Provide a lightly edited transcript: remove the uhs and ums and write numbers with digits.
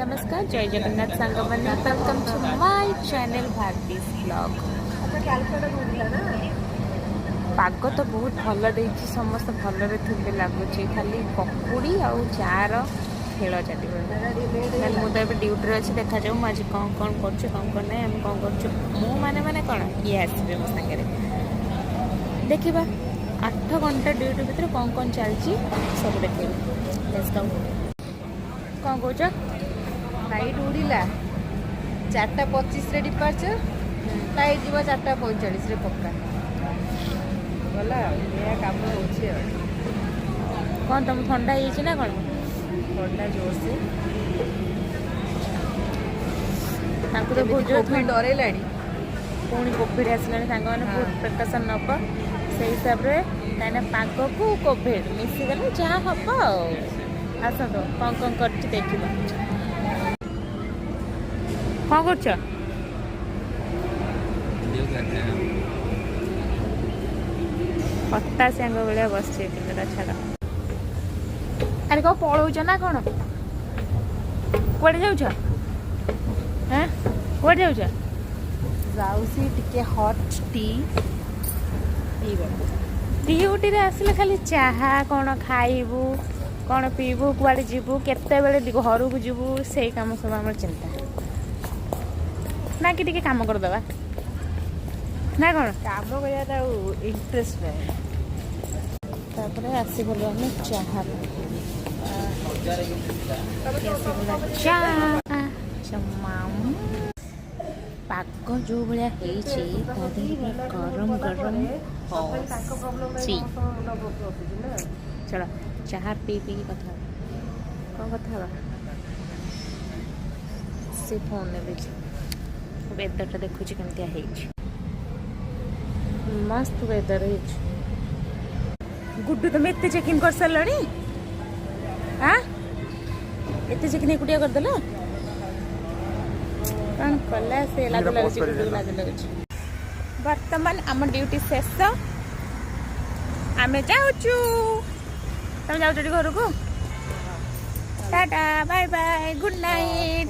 नमस्कार जय जगन्नाथ सांग मैंने वेलकम टू माय चैनल भारतीज ब्लॉग। पाग तो बहुत भल दे समस्त भल थे लगुच खाली पकुड़ी आउ चार खेल चलिए मुझे ड्यूटी अच्छी देखा जाऊ मुझे कौन कौन कर कौन ना आम कौन कर माने कौन ये आसबे मो सागर देखा 8 घंटा ड्यूटी भितर कौन कौन चलती सब देखे कौन कौच फ्लाइट उड़िला 4:25 डिपार्चर फ्लाइट जीव 4:45 पक्का गला काम होची कौन तुम ठंडा ही ना कौन ठंडा जोर से तो बहुत डर पुणी कोविड आसला बहुत प्रिकसन नब से हिसाब से कहीं पाग को कोविड मिसीगले जहाँ हम आस कौन कर देखा कौन कर पत्ता सांग भाया बस छाड़ अरे कौ पलौच ना कौन कड़े जाऊ हाँ कड़े जाऊ जाऊसी टिके हॉट टी ड्यूटी आसिले खाली चाहा कौन खाइबू कौन पीबू कुआड़े जीवु केते बेले घर को जीवु से काम सब आम चिंता ना कि टिके काम करदबा ना कौन काम करता इंटरेस्ट रहे तापर आसीगलु आम चाहा पाग जो भाया गरम गरम चलो चाहा पी पी कथा कौन कथा से फोन ने वेदर देखुची केमती मस्त वेदर गुड्डू तुम एत चेकिंग कर सारे हाँ एत चेकिंग एकुटिया करदेल कौन कला से लाज लगुच बर्तमान आम ड्यूटी शेष आमे जाऊचु तुम जाऊच घर को tata bye bye good night.